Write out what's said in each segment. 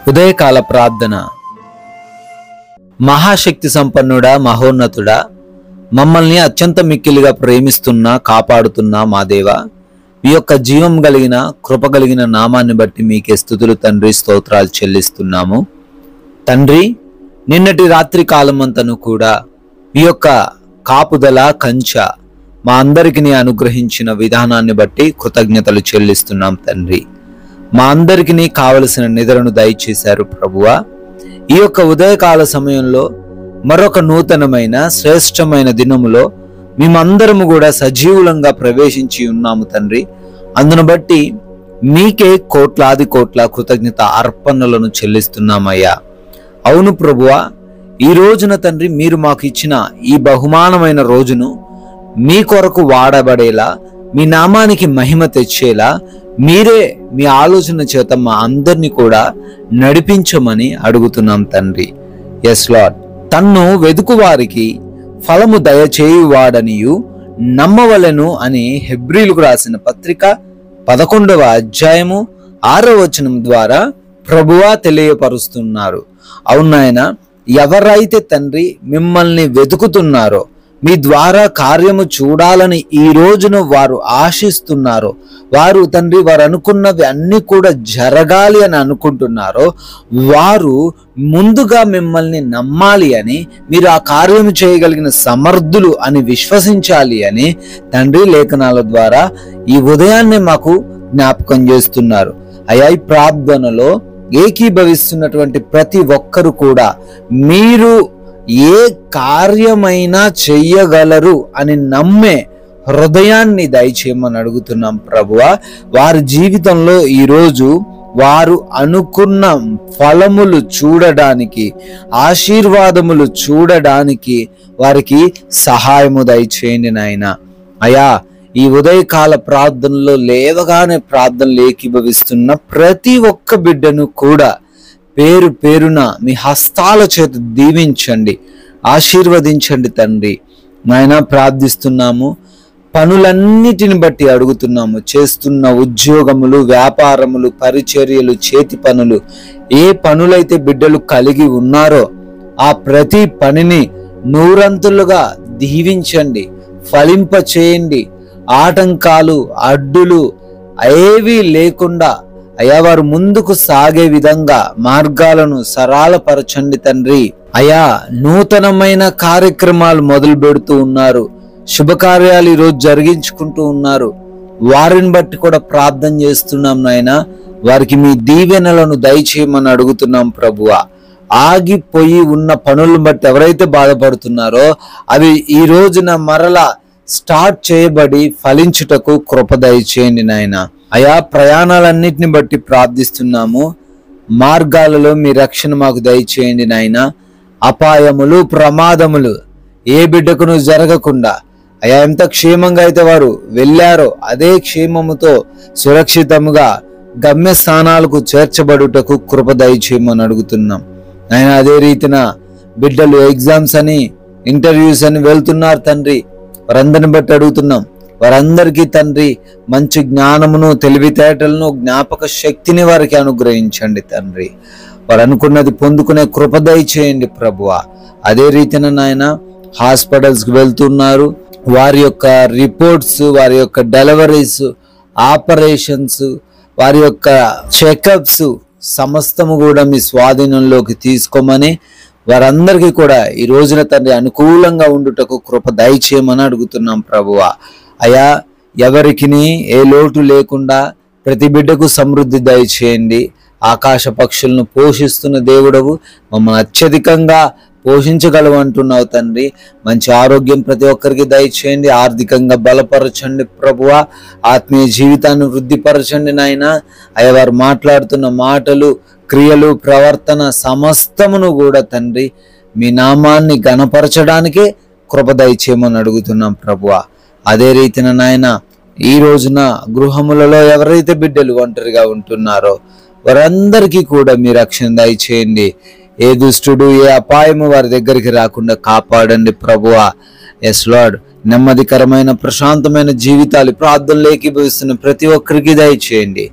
ఉదయకాల ప్రార్థన. మహాశక్తి సంపన్నుడా, మహోన్నతుడా, మమ్మల్ని అత్యంత మిక్కిలిగా ప్రేమిస్తున్నా కాపాడుతున్నా మా దేవా, మీ యొక్క జీవం కలిగిన కృప కలిగిన నామాన్ని బట్టి మీకే స్తుతులు తండ్రి, స్తోత్రాలు చెల్లిస్తున్నాము తండ్రి. నిన్నటి రాత్రి కాలమంతను కూడా మీ యొక్క కాపుదల కంచ మా అందరికి అనుగ్రహించిన విధానాన్ని బట్టి కృతజ్ఞతలు చెల్లిస్తున్నాం తండ్రి. మా అందరికి కావలసిన నిద్రను దయచేశారు ప్రభువా. ఈ యొక్క ఉదయకాల సమయంలో మరొక నూతనమైన శ్రేష్టమైన దినములో మేమందరము కూడా సజీవులంగా ప్రవేశించి ఉన్నాము తండ్రి. అందును బట్టి మీకే కోట్లాది కోట్ల కృతజ్ఞత అర్పణలను చెల్లిస్తున్నామయ్యా. అవును ప్రభువా, ఈ రోజున తండ్రి మీరు మాకు ఇచ్చిన ఈ బహుమానమైన రోజును మీ కొరకు వాడబడేలా, మీ నామానికి మహిమ తెచ్చేలా మీరే మీ ఆలోచన చేత మా అందరినీ కూడా నడిపించమని అడుగుతున్నాం తండ్రి. Yes lord. తన్ను వెదుకు వారికి ఫలము దయచేయువాడనియు నమ్మవలెను అని హెబ్రీలకు రాసిన పత్రిక 11వ అధ్యాయము 6వ వచనం ద్వారా ప్రభువా తెలియపరుస్తున్నారు. అవునాయన, ఎవరైతే తండ్రి మిమ్మల్ని వెతుకుతున్నారో, మీ ద్వారా కార్యము చూడాలని ఈ రోజున వారు ఆశిస్తున్నారో, వారు తండ్రి వారు అనుకున్నవి అన్ని కూడా జరగాలి అని అనుకుంటున్నారో, వారు ముందుగా మిమ్మల్ని నమ్మాలి అని, మీరు ఆ కార్యము చేయగలిగిన సమర్థులు అని విశ్వసించాలి అని తండ్రి లేఖనాల ద్వారా ఈ ఉదయాన్నే మాకు జ్ఞాపకం చేస్తున్నారు. అయ్యా, ఈ ప్రార్థనలో ఏకీభవిస్తున్నటువంటి ప్రతి ఒక్కరు కూడా మీరు ఏ కార్యమైనా చెయ్యగలరు అని నమ్మే హృదయాన్ని దయచేయమని అడుగుతున్నాం ప్రభువా. వారి జీవితంలో ఈరోజు వారు అనుకున్న ఫలములు చూడడానికి, ఆశీర్వాదములు చూడడానికి వారికి సహాయము దయచేయండి నాయన. అయా, ఈ ఉదయకాల ప్రార్థనలో లేవగానే ప్రార్థనలు ఏకీభవిస్తున్న ప్రతి ఒక్క బిడ్డను కూడా పేరు పేరున మీ హస్తాల చేత దీవించండి, ఆశీర్వదించండి తండ్రి. నాయన ప్రార్థిస్తున్నాము, పనులన్నిటిని బట్టి అడుగుతున్నాము. చేస్తున్న ఉద్యోగములు, వ్యాపారములు, పరిచర్యలు, చేతి పనులు, ఏ పనులైతే బిడ్డలు కలిగి ఉన్నారో ఆ ప్రతి పనిని నూరంతులుగా దీవించండి, ఫలింప చేయండి. ఆటంకాలు, అడ్డులు ఏవీ లేకుండా అయా వారు ముందుకు సాగే విధంగా మార్గాలను సరళపరచండి తండ్రి. అయా, నూతనమైన కార్యక్రమాలు మొదలు పెడుతూ ఉన్నారు, శుభకార్యాలు ఈరోజు జరిగించుకుంటూ ఉన్నారు. వారిని బట్టి కూడా ప్రార్థన చేస్తున్నాం నాయన. వారికి మీ దీవెనలను దయచేయమని అడుగుతున్నాం ప్రభువా. ఆగిపోయి ఉన్న పనులను బట్టి ఎవరైతే బాధపడుతున్నారో అవి ఈ రోజున మరలా స్టార్ట్ చేయబడి ఫలించుటకు కృప దయచేయండి నాయన. అయా, ప్రయాణాలన్నిటిని బట్టి ప్రార్థిస్తున్నాము. మార్గాలలో మీ రక్షణ మాకు దయచేయండి నాయన. అపాయములు, ప్రమాదములు ఏ బిడ్డకును జరగకుండా అయా, ఎంత క్షేమంగా అయితే వారు వెళ్ళారో అదే క్షేమముతో సురక్షితముగా గమ్యస్థానాలకు చేర్చబడుటకు కృప దయచేయమని అడుగుతున్నాం ఆయన. అదే రీతిన బిడ్డలు ఎగ్జామ్స్ అని, ఇంటర్వ్యూస్ అని వెళ్తున్నారు తండ్రి. వారందరిని బట్టి అడుగుతున్నాం, వారందరికీ తండ్రి మంచి జ్ఞానమును, తెలివితేటలను, జ్ఞాపక శక్తిని వారికి అనుగ్రహించండి తండ్రి. వారు అనుకున్నది పొందుకునే కృప దయచేయండి ప్రభువా. అదే రీతిన నాయన హాస్పిటల్స్కి వెళ్తున్నారు, వారి యొక్క రిపోర్ట్స్, వారి యొక్క డెలివరీస్, ఆపరేషన్స్, వారి యొక్క చెకప్స్ సమస్తము కూడా మీ స్వాధీనంలోకి తీసుకోమని వారందరికీ కూడా ఈ రోజున తండ్రి అనుకూలంగా ఉండుటకు కృప దయచేయమని అడుగుతున్నాం ప్రభువా. అయా, ఎవరికి ఏ లోటు లేకుండా ప్రతి బిడ్డకు సమృద్ధి దయచేయండి. ఆకాశ పక్షులను పోషిస్తున్న దేవుడవు, మమ్మల్ని అత్యధికంగా పోషించగలవు అంటున్నావు తండ్రి. మంచి ఆరోగ్యం ప్రతి ఒక్కరికి దయచేయండి, ఆర్థికంగా బలపరచండి ప్రభువా. ఆత్మీయ జీవితాన్ని వృద్ధిపరచండి నాయన. అయ్యా, వారు మాట్లాడుతున్న మాటలు, క్రియలు, ప్రవర్తన సమస్తమును కూడా తండ్రి మీ నామాన్ని ఘనపరచడానికే కృప దయచేయమని అడుగుతున్నాం ప్రభువా. అదే రీతిన నాయన ఈ రోజున గృహములలో ఎవరైతే బిడ్డలు ఒంటరిగా ఉంటున్నారో వారందరికీ కూడా మీ రక్షణ దయచేయండి. ఏ దుష్టుడు, ఏ అపాయము వారి దగ్గరికి రాకుండా కాపాడండి ప్రభువా. Yes lord. నెమ్మదికరమైన ప్రశాంతమైన జీవితాలు ప్రార్థనలు ఏకీభవిస్తున్న ప్రతి ఒక్కరికి దయచేయండి.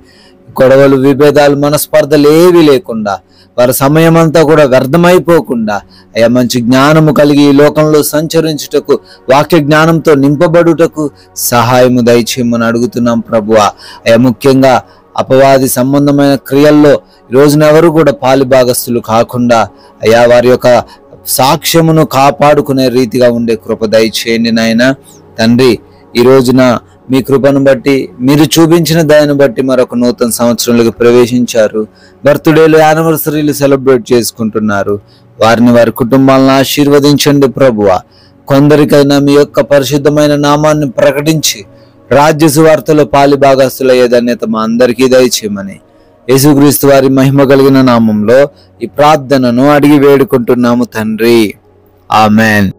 గొడవలు, విభేదాలు, మనస్పర్ధలు ఏవి లేకుండా వారి సమయం అంతా కూడా వ్యర్థమైపోకుండా అయ్యా మంచి జ్ఞానము కలిగి ఈ లోకంలో సంచరించుటకు, వాక్య జ్ఞానంతో నింపబడుటకు సహాయము దయచేయమని అడుగుతున్నాం ప్రభువా. అయ్యా ముఖ్యంగా అపవాది సంబంధమైన క్రియల్లో ఈ రోజున ఎవరు కూడా పాలిభాగస్తులు కాకుండా అయ్యా వారి యొక్క సాక్ష్యమును కాపాడుకునే రీతిగా ఉండే కృప దయచేయండి నాయన. తండ్రి, ఈ రోజున మీ కృపను బట్టి, మీరు చూపించిన దయను బట్టి మరొక నూతన సంవత్సరంలోకి ప్రవేశించారు. బర్త్డేలు, యానివర్సరీలు సెలబ్రేట్ చేసుకుంటున్నారు. వారిని, వారి కుటుంబాలను ఆశీర్వదించండి ప్రభువా. కొందరికైనా మీ యొక్క పరిశుద్ధమైన నామాన్ని ప్రకటించి రాజ్య సువార్తలో పాలిభాగస్తులయ్యే ధన్యత మా అందరికీ దయచేయమని యేసుక్రీస్తు వారి మహిమ కలిగిన నామంలో ఈ ప్రార్థనను అడిగి వేడుకుంటున్నాము తండ్రి. ఆమెన్.